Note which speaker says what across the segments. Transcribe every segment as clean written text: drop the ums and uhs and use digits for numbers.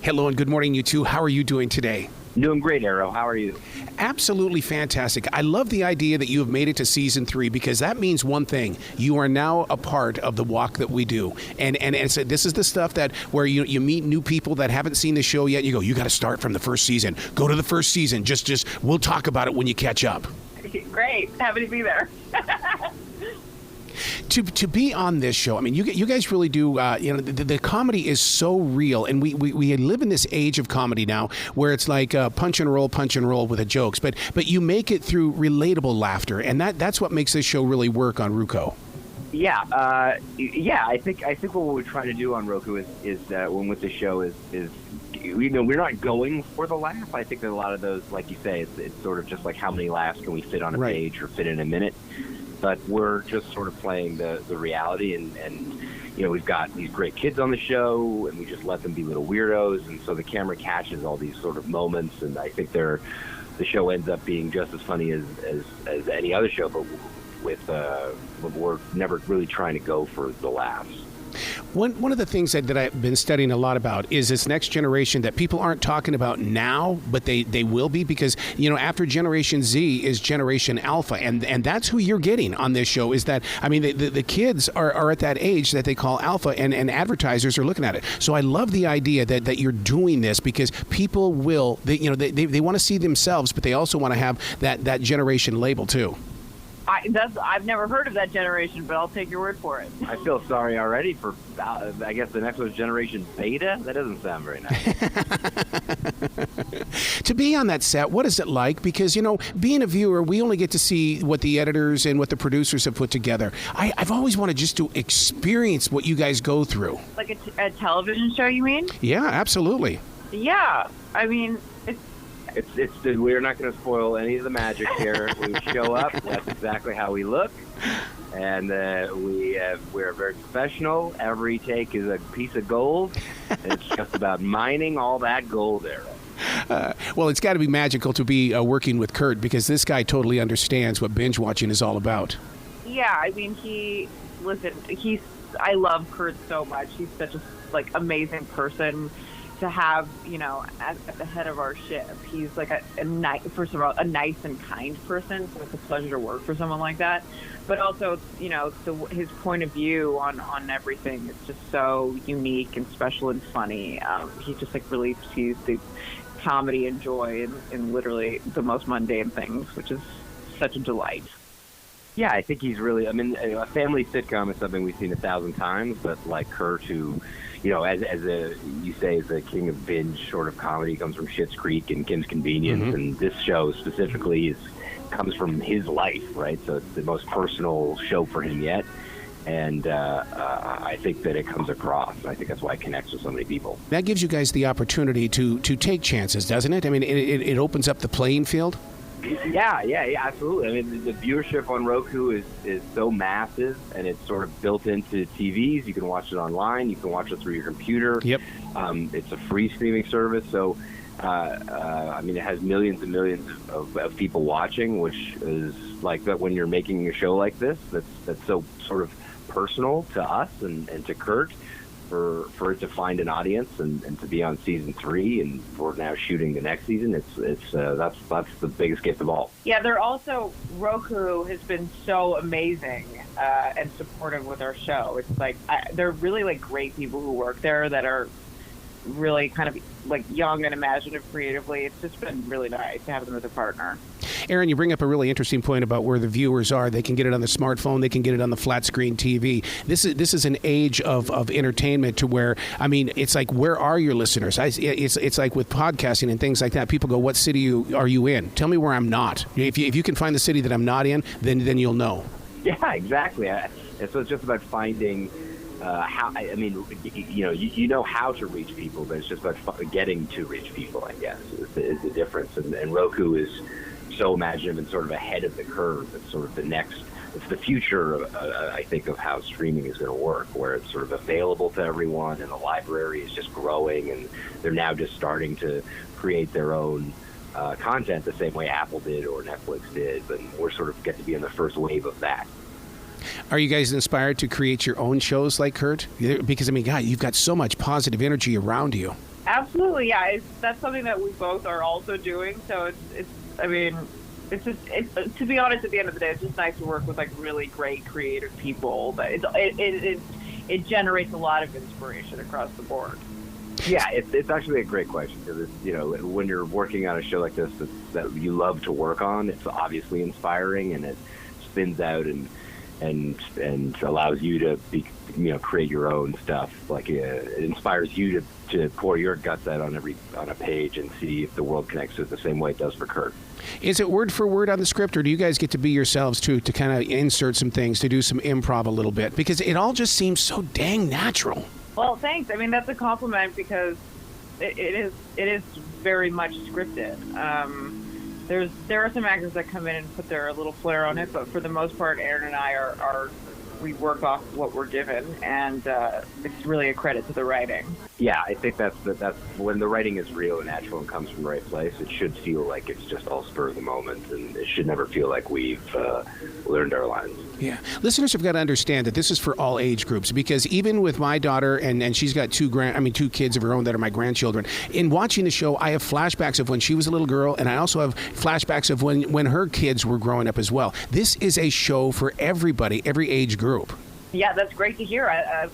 Speaker 1: Hello and good morning, you two. How are you doing today?
Speaker 2: Doing great, Arrow. How are you?
Speaker 1: Absolutely fantastic. I love the idea that you have made it to season 3 because that means one thing. You are now a part of the walk that we do. And so this is the stuff that where you meet new people that haven't seen the show yet. You go, you got to start from the first season. Go to the first season. Just we'll talk about it when you catch up.
Speaker 3: Great. Happy to be there.
Speaker 1: To be on this show, I mean, you guys really do. The comedy is so real, and we live in this age of comedy now, where it's like punch and roll with the jokes. But you make it through relatable laughter, and that's what makes this show really work on Roku.
Speaker 2: Yeah, I think what we're trying to do on Roku is when with the show is we're not going for the laugh. I think that a lot of those, like you say, it's sort of just like how many laughs can we fit on a page or fit in a minute. But we're just sort of playing the reality, and we've got these great kids on the show, and we just let them be little weirdos, and so the camera catches all these sort of moments, and I think the show ends up being just as funny as any other show, but we're never really trying to go for the laughs.
Speaker 1: One of the things that I've been studying a lot about is this next generation that people aren't talking about now, but they will be, because after Generation Z is Generation Alpha, and that's who you're getting on this show. Is that, I mean, the kids are at that age that they call Alpha, and advertisers are looking at it. So I love the idea that you're doing this, because people will they want to see themselves, but they also want to have that generation label too.
Speaker 3: I've never heard of that generation, but I'll take your word for it.
Speaker 2: I feel sorry already for, I guess the next one's Generation Beta. That doesn't sound very nice.
Speaker 1: To be on that set, what is it like? Because, being a viewer, we only get to see what the editors and what the producers have put together. I've always wanted just to experience what you guys go through.
Speaker 3: Like a television show, you mean?
Speaker 1: Yeah, absolutely.
Speaker 3: Yeah. I mean,
Speaker 2: we're not going to spoil any of the magic here. We show up. That's exactly how we look, and we're very professional. Every take is a piece of gold. And it's just about mining all that gold there.
Speaker 1: Well, it's got to be magical to be working with Kurt, because this guy totally understands what binge watching is all about.
Speaker 3: Yeah, I mean, I love Kurt so much. He's such a amazing person to have, at the head of our ship. He's like first of all, a nice and kind person, so it's a pleasure to work for someone like that. But also, his point of view on everything is just so unique and special and funny. He just really sees the comedy and joy in literally the most mundane things, which is such a delight.
Speaker 2: Yeah, I think he's really, a family sitcom is something we've seen 1,000 times, but like Kurt, who, as the king of binge sort of comedy, comes from Schitt's Creek and Kim's Convenience, mm-hmm. and this show specifically comes from his life, right? So it's the most personal show for him yet, and I think that it comes across. I think that's why it connects with so many people. That
Speaker 1: gives you guys the opportunity to take chances, doesn't it? I mean, it opens up the playing field.
Speaker 2: Yeah, absolutely. I mean, the viewership on Roku is so massive, and it's sort of built into TVs. You can watch it online. You can watch it through your computer.
Speaker 1: Yep.
Speaker 2: It's a free streaming service, so it has millions and millions of people watching, which is like that when you're making a show like this. That's so sort of personal to us and to Kurt. For it to find an audience and to be on season 3, and we're now shooting the next season, that's the biggest gift of all.
Speaker 3: Yeah, Roku has been so amazing and supportive with our show. It's they're really great people who work there that are really kind of young and imaginative creatively. It's just been really nice to have them as a partner.
Speaker 1: Aaron, you bring up a really interesting point about where the viewers are. They can get it on the smartphone. They can get it on the flat screen TV. This is an age of entertainment to where, it's like, where are your listeners? It's like with podcasting and things like that. People go, what city are you in? Tell me where I'm not. If you can find the city that I'm not in, then you'll know.
Speaker 2: Yeah, exactly. And so it's just about finding how, you know how to reach people, but it's just about getting to reach people, I guess, is the difference. And Roku is so imaginative and sort of ahead of the curve. It's sort of it's the future, I think, of how streaming is going to work, where it's sort of available to everyone, and the library is just growing, and they're now just starting to create their own content the same way Apple did or Netflix did, but we're sort of get to be in the first wave of that.
Speaker 1: Are you guys inspired to create your own shows like Kurt? Because, God, you've got so much positive energy around you.
Speaker 3: Absolutely, yeah. That's something that we both are also doing. So I mean, to be honest, at the end of the day, it's just nice to work with like really great creative people. That it generates a lot of inspiration across the board.
Speaker 2: Yeah, it's actually a gret question because when you're working on a show like this that you love to work on, it's obviously inspiring and it spins out and allows you to create your own stuff. Like it inspires you to pour your guts out on a page and see if the world connects to it the same way it does for Kurt.
Speaker 1: Is it word for word on the script, or do you guys get to be yourselves too, to kind of insert some things, to do some improv a little bit? Because it all just seems so dang natural.
Speaker 3: Well, thanks. I mean, that's a compliment because it is very much scripted. There are some actors that come in and put their little flair on it, but for the most part, Aaron and I we work off what we're given, and it's really a credit to the writing.
Speaker 2: Yeah, I think that's when the writing is real and natural and comes from the right place. It should feel like it's just all spur of the moment, and it should never feel like we've learned our lines.
Speaker 1: Yeah, listeners have got to understand that this is for all age groups, because even with my daughter, and she's got two kids of her own that are my grandchildren. In watching the show, I have flashbacks of when she was a little girl, and I also have flashbacks of when her kids were growing up as well. This is a show for everybody, every age group.
Speaker 3: Yeah, that's great to hear.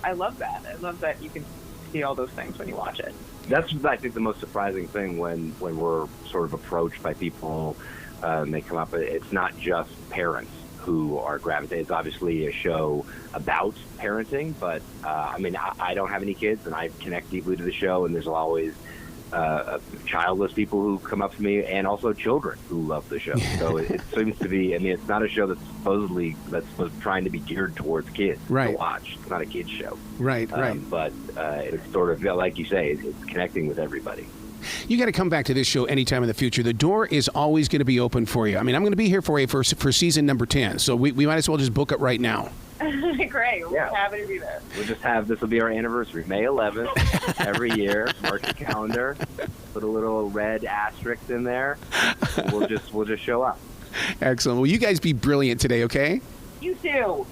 Speaker 3: I love that. I love that you can see all those things when you watch it.
Speaker 2: That's, I think, the most surprising thing when we're sort of approached by people, and they come up. It's not just parents who are gravitating. It's obviously a show about parenting, but I mean, I don't have any kids, and I connect deeply to the show, and there's always childless people who come up to me, and also children who love the show. So it seems to be, I mean, it's not a show that's trying to be geared towards kids to watch. It's not a kids show. Right. But it's sort of, like you say, it's connecting with everybody.
Speaker 1: You got to come back to this show anytime in the future. The door is always going to be open for you. I mean, I'm going to be here for you for season number 10. So we might as well just book it right now.
Speaker 3: Great. We're happy to be there.
Speaker 2: We'll just this will be our anniversary, May 11th, every year. Mark your calendar. Put a little red asterisk in there. We'll just show up.
Speaker 1: Excellent. Well, you guys be brilliant today, okay?
Speaker 3: You too.